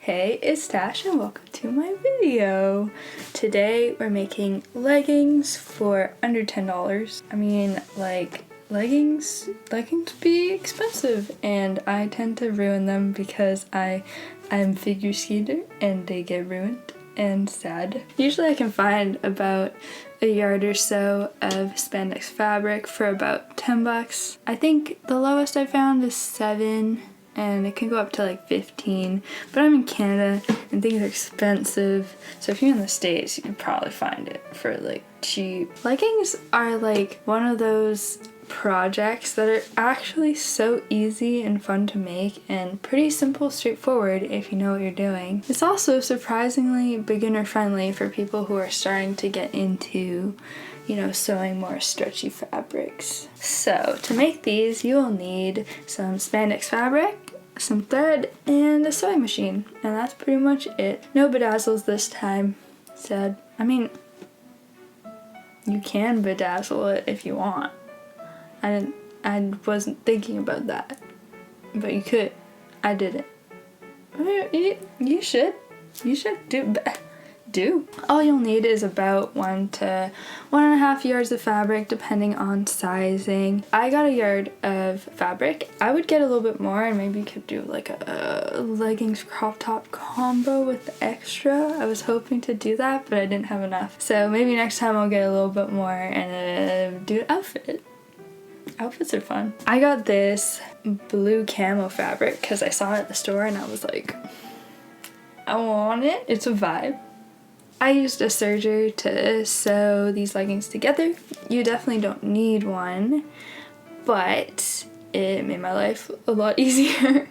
Hey, it's Tash and welcome to my video. Today we're making leggings for under $10. I mean, like, leggings be expensive and I tend to ruin them because I'm figure skater and they get ruined and sad. Usually I can find about a yard or so of spandex fabric for about $10. I think the lowest I found is 7 and it can go up to like 15, but I'm in Canada and things are expensive, so if you're in the States you can probably find it for like cheap. Leggings are like one of those projects that are actually so easy and fun to make and pretty simple, straightforward if you know what you're doing. It's also surprisingly beginner friendly for people who are starting to get into, you know, sewing more stretchy fabrics. So to make these you will need some spandex fabric, some thread, and a sewing machine, and that's pretty much it. No bedazzles this time. Sad. I mean, you can bedazzle it if you want. I wasn't thinking about that, but you could. I didn't. You should do. All you'll need is about 1 to 1.5 yards of fabric depending on sizing. I got a yard of fabric. I would get a little bit more and maybe you could do like a leggings crop top combo with the extra. I was hoping to do that, but I didn't have enough. So maybe next time I'll get a little bit more and do an outfit. Outfits are fun. I got this blue camo fabric because I saw it at the store and I was like, I want it. It's a vibe. I used a serger to sew these leggings together. You definitely don't need one, but it made my life a lot easier.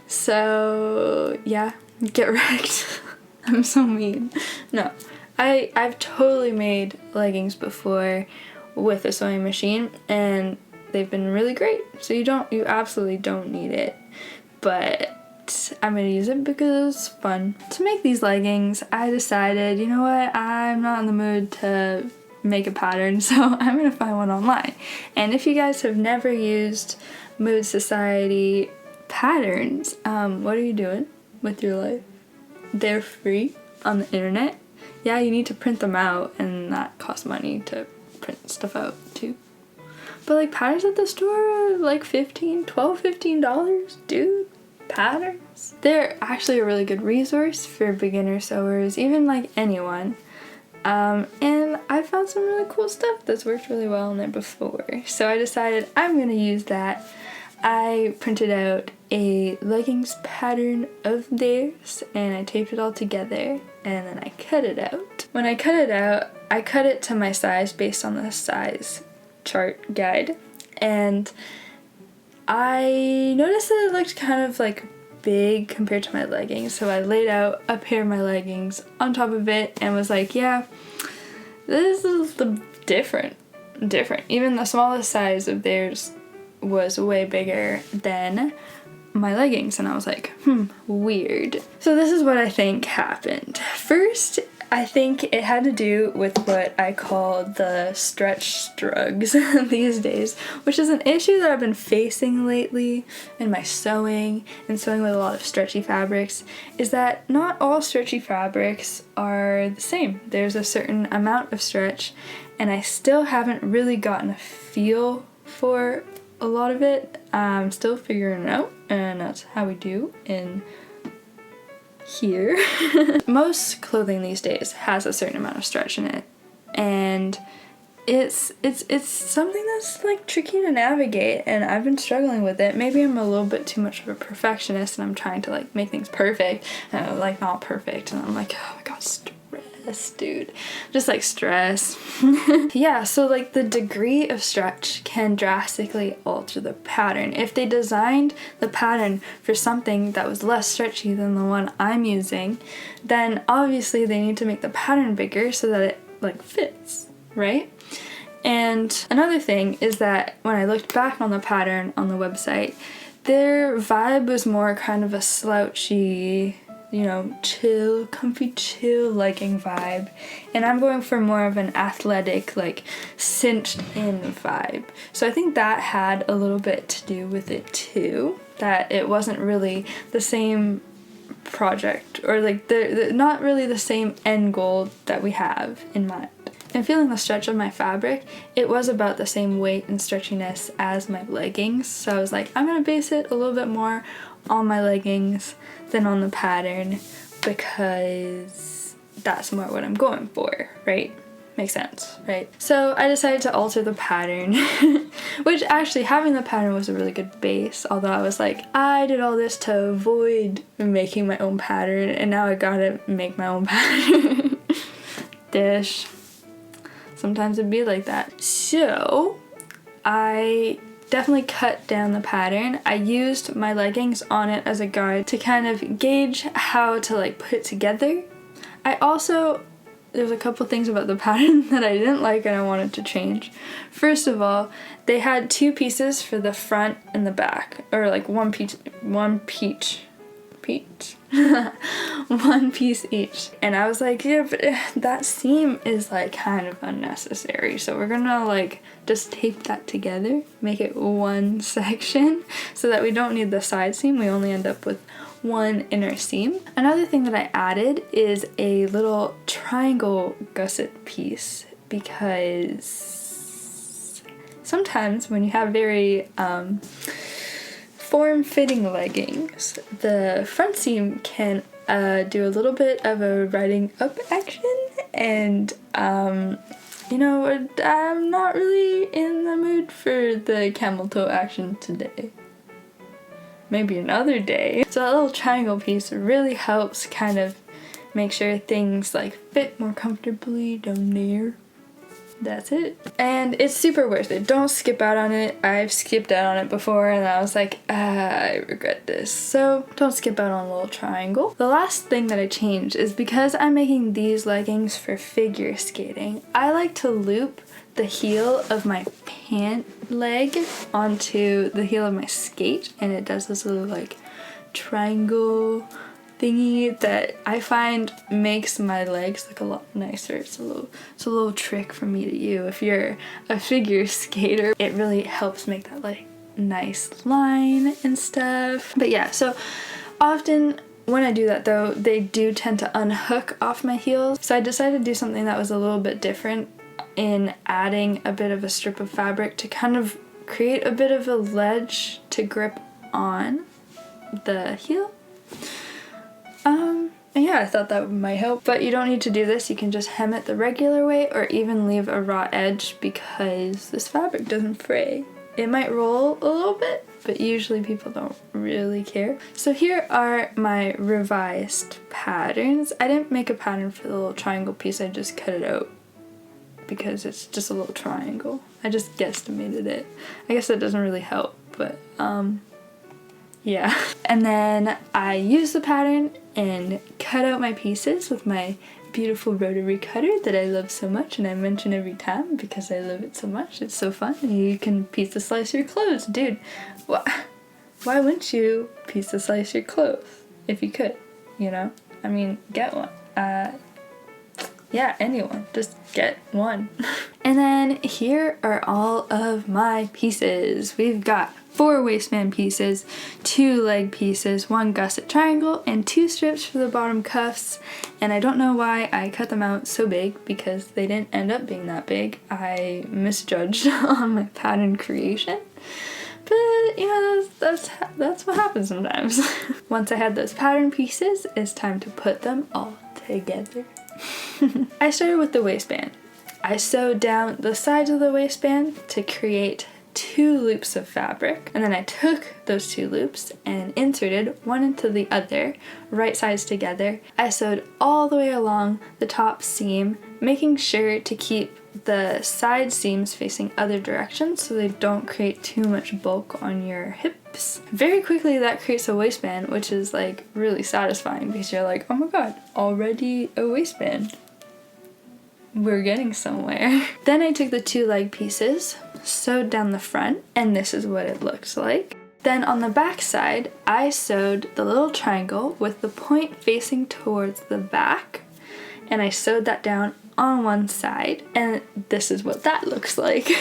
So yeah, get wrecked. I'm so mean. No, I've totally made leggings before with a sewing machine and they've been really great. So you absolutely don't need it, but I'm gonna use it because it's fun. To make these leggings, I decided, you know what, I'm not in the mood to make a pattern, so I'm gonna find one online. And if you guys have never used Mood Society patterns, what are you doing with your life? They're free on the internet. Yeah, you need to print them out and that costs money to print stuff out too. But like patterns at the store are like $15, dude. Patterns. They're actually a really good resource for beginner sewers, even like anyone. And I found some really cool stuff that's worked really well in there before. So I decided I'm gonna use that. I printed out a leggings pattern of theirs and I taped it all together and then I cut it out. When I cut it out, I cut it to my size based on the size chart guide, and I noticed that it looked kind of like big compared to my leggings, so I laid out a pair of my leggings on top of it and was like, yeah, this is different. Even the smallest size of theirs was way bigger than my leggings, and I was like, weird. So this is what I think happened. First, I think it had to do with what I call the stretch strugs these days, which is an issue that I've been facing lately in my sewing and sewing with a lot of stretchy fabrics, is that not all stretchy fabrics are the same. There's a certain amount of stretch and I still haven't really gotten a feel for a lot of it. I'm still figuring it out, and that's how we do in here. Most clothing these days has a certain amount of stretch in it, and it's something that's like tricky to navigate, and I've been struggling with it. Maybe I'm a little bit too much of a perfectionist and I'm trying to like make things perfect and like not perfect, and I'm like, oh my god, stress, dude, just like stress. Yeah, so like the degree of stretch can drastically alter the pattern. If they designed the pattern for something that was less stretchy than the one I'm using, then obviously they need to make the pattern bigger so that it like fits, right? And another thing is that when I looked back on the pattern on the website, their vibe was more kind of a slouchy, you know, chill, comfy chill legging vibe, and I'm going for more of an athletic, like cinched in vibe. So I think that had a little bit to do with it too, that it wasn't really the same project, or like the not really the same end goal that we have in mind. And feeling the stretch of my fabric, it was about the same weight and stretchiness as my leggings, so I was like, I'm gonna base it a little bit more on my leggings than on the pattern, because that's more what I'm going for, right? Makes sense, right? So I decided to alter the pattern, which actually having the pattern was a really good base, although I was like, I did all this to avoid making my own pattern, and now I gotta make my own pattern. Dish. Sometimes it'd be like that. So I definitely cut down the pattern. I used my leggings on it as a guide to kind of gauge how to like put it together. There's a couple things about the pattern that I didn't like and I wanted to change. First of all, they had 2 pieces for the front and the back, or like one piece each. And I was like, yeah, but that seam is like kind of unnecessary, so we're gonna like just tape that together, make it one section so that we don't need the side seam, we only end up with one inner seam. Another thing that I added is a little triangle gusset piece, because sometimes when you have very form-fitting leggings, the front seam can do a little bit of a riding up action, and you know, I'm not really in the mood for the camel toe action today. Maybe another day. So that little triangle piece really helps kind of make sure things like fit more comfortably down there. That's it. And it's super worth it. Don't skip out on it. I've skipped out on it before and I was like, I regret this. So don't skip out on a little triangle. The last thing that I changed is because I'm making these leggings for figure skating, I like to loop the heel of my pant leg onto the heel of my skate, and it does this little like triangle thingy that I find makes my legs look a lot nicer. It's a little trick from me to you. If you're a figure skater, it really helps make that like nice line and stuff. But yeah, so often when I do that though, they do tend to unhook off my heels. So I decided to do something that was a little bit different in adding a bit of a strip of fabric to kind of create a bit of a ledge to grip on the heel. Yeah, I thought that might help, but you don't need to do this. You can just hem it the regular way or even leave a raw edge, because this fabric doesn't fray. It might roll a little bit, but usually people don't really care. So here are my revised patterns. I didn't make a pattern for the little triangle piece, I just cut it out because it's just a little triangle. I just guesstimated it. I guess that doesn't really help, but yeah. And then I used the pattern and cut out my pieces with my beautiful rotary cutter that I love so much, and I mention every time because I love it so much. It's so fun. You can pizza slice your clothes. Dude, why wouldn't you pizza slice your clothes if you could, you know? I mean, get one. Yeah, anyone, just get one. And then here are all of my pieces. We've got 4 waistband pieces, 2 leg pieces, 1 gusset triangle, and 2 strips for the bottom cuffs. And I don't know why I cut them out so big, because they didn't end up being that big. I misjudged on my pattern creation. But, you know, that's what happens sometimes. Once I had those pattern pieces, it's time to put them all together. I started with the waistband. I sewed down the sides of the waistband to create 2 loops of fabric, and then I took those 2 loops and inserted one into the other, right sides together. I sewed all the way along the top seam, making sure to keep the side seams facing other directions so they don't create too much bulk on your hips. Very quickly that creates a waistband, which is like really satisfying, because you're like, oh my god, already a waistband. We're getting somewhere. Then I took the 2 leg pieces, sewed down the front, and this is what it looks like. Then on the back side, I sewed the little triangle with the point facing towards the back, and I sewed that down on one side, and this is what that looks like.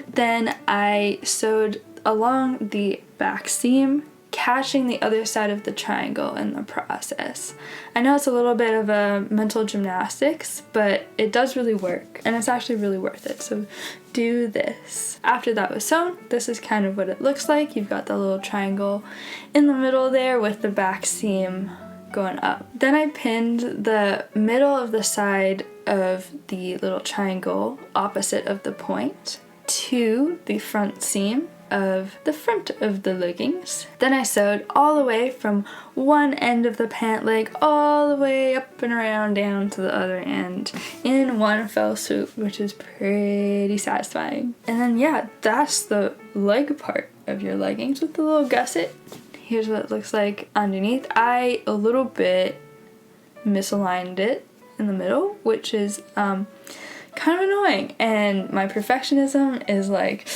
Then I sewed along the back seam, attaching the other side of the triangle in the process. I know it's a little bit of a mental gymnastics, but it does really work, and it's actually really worth it. So do this. After that was sewn, this is kind of what it looks like. You've got the little triangle in the middle there with the back seam going up. Then I pinned the middle of the side of the little triangle opposite of the point to the front seam of the front of the leggings. Then I sewed all the way from one end of the pant leg all the way up and around down to the other end in one fell swoop, which is pretty satisfying. And then yeah, that's the leg part of your leggings with the little gusset. Here's what it looks like underneath. I a little bit misaligned it in the middle, which is kind of annoying, and my perfectionism is like,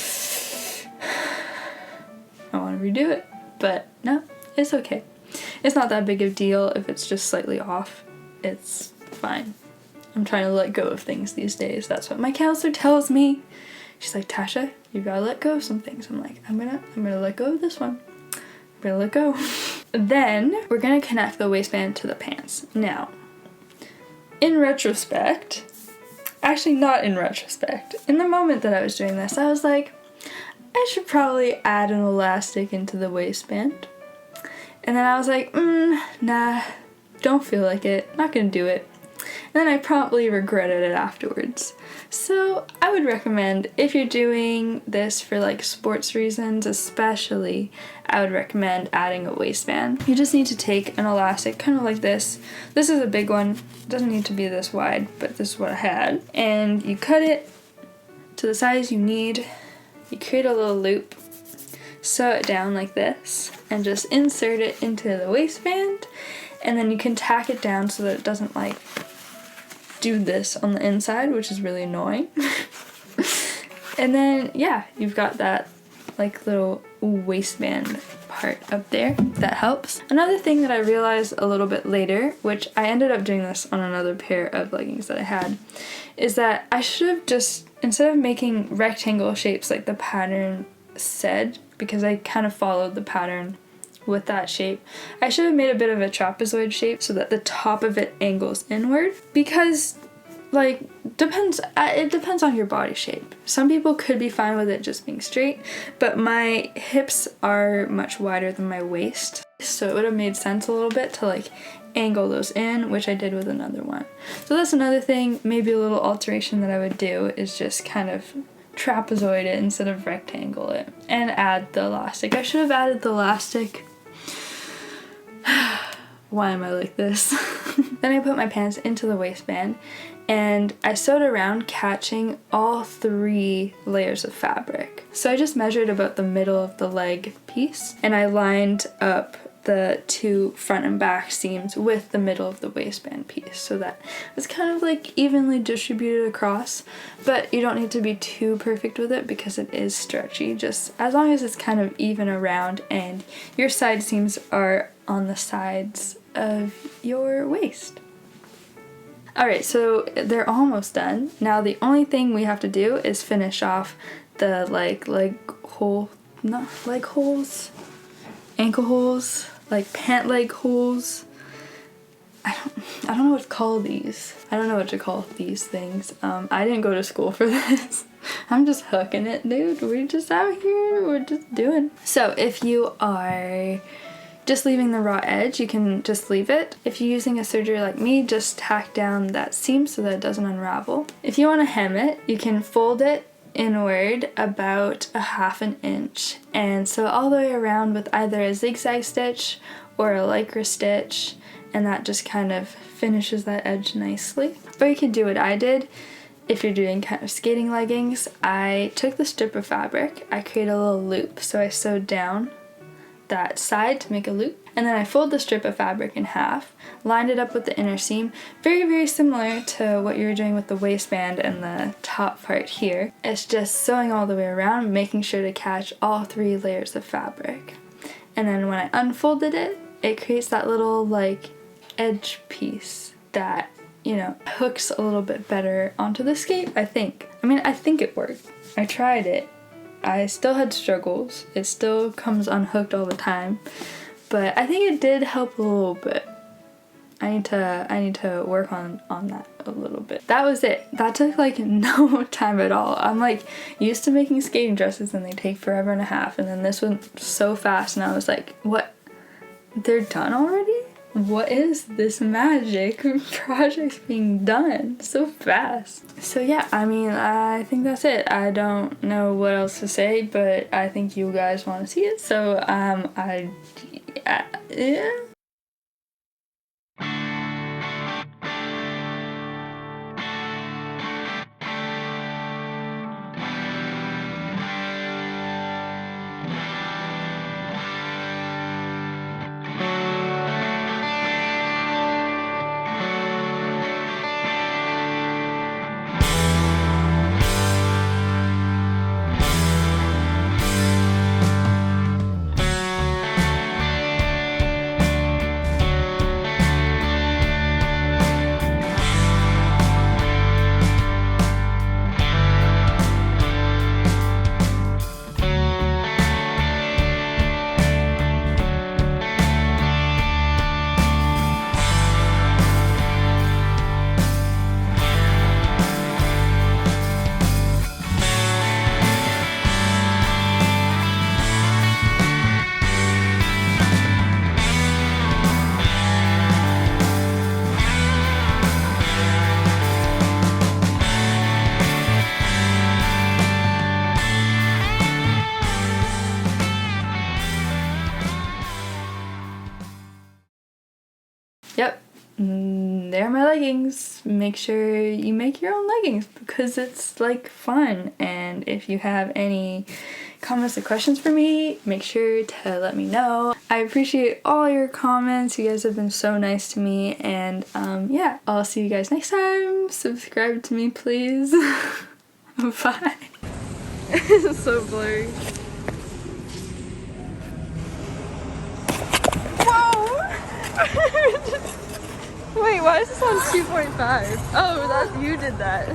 I want to redo it, but no, it's okay. It's not that big of a deal if it's just slightly off. It's fine. I'm trying to let go of things these days. That's what my counselor tells me. She's like, Tasha, you gotta let go of some things. I'm like, I'm gonna let go of this one. I'm gonna let go. Then we're gonna connect the waistband to the pants. Now, in retrospect, actually not in retrospect, in the moment that I was doing this, I was like, I should probably add an elastic into the waistband. And then I was like, nah, don't feel like it, not gonna do it. And then I promptly regretted it afterwards. So I would recommend, if you're doing this for like sports reasons especially, I would recommend adding a waistband. You just need to take an elastic kind of like this. This is a big one, it doesn't need to be this wide, but this is what I had. And you cut it to the size you need. You create a little loop, sew it down like this, and just insert it into the waistband, and then you can tack it down so that it doesn't like do this on the inside, which is really annoying. And then yeah, you've got that like little waistband part up there that helps. Another thing that I realized a little bit later, which I ended up doing this on another pair of leggings that I had, is that I should have just, instead of making rectangle shapes like the pattern said, because I kind of followed the pattern with that shape, I should have made a bit of a trapezoid shape so that the top of it angles inward, because like it depends on your body shape. Some people could be fine with it just being straight, but my hips are much wider than my waist, so it would have made sense a little bit to like angle those in, which I did with another one. So that's another thing, maybe a little alteration that I would do, is just kind of trapezoid it instead of rectangle it and add the elastic. I should have added the elastic. Why am I like this? Then I put my pants into the waistband and I sewed around, catching all 3 layers of fabric. So I just measured about the middle of the leg piece and I lined up the 2 front and back seams with the middle of the waistband piece so that it's kind of like evenly distributed across, but you don't need to be too perfect with it because it is stretchy, just as long as it's kind of even around and your side seams are on the sides of your waist. Alright, so they're almost done. Now the only thing we have to do is finish off the ankle holes, like pant leg holes. I don't know what to call these. I don't know what to call these things. I didn't go to school for this. I'm just hooking it, dude. We're just out here. We're just doing. So if you are just leaving the raw edge, you can just leave it. If you're using a serger like me, just tack down that seam so that it doesn't unravel. If you want to hem it, you can fold it inward about 1/2 inch and sew all the way around with either a zigzag stitch or a lycra stitch, and that just kind of finishes that edge nicely. Or you can do what I did. If you're doing kind of skating leggings, I took the strip of fabric, I created a little loop, so I sewed down that side to make a loop, and then I fold the strip of fabric in half, lined it up with the inner seam, very similar to what you were doing with the waistband and the top part here. It's just sewing all the way around, making sure to catch all 3 layers of fabric. And then when I unfolded it, it creates that little like edge piece that, you know, hooks a little bit better onto the skate, I think. I mean, I think it worked. I tried it. I still had struggles. It still comes unhooked all the time. but I think it did help a little bit. I need to work on that a little bit. That was it. That took like no time at all. I'm like used to making skating dresses and they take forever and a half, and then this went so fast and I was like, what? They're done already? What is this magic? Project's being done so fast. So yeah, I mean, I think that's it. I don't know what else to say, but I think you guys want to see it, so yeah. Yep, they're my leggings. Make sure you make your own leggings because it's like fun. And if you have any comments or questions for me, make sure to let me know. I appreciate all your comments. You guys have been so nice to me. And yeah, I'll see you guys next time. Subscribe to me, please. Bye. It's so blurry. Wait, why is this on 2.5? Oh, you did that.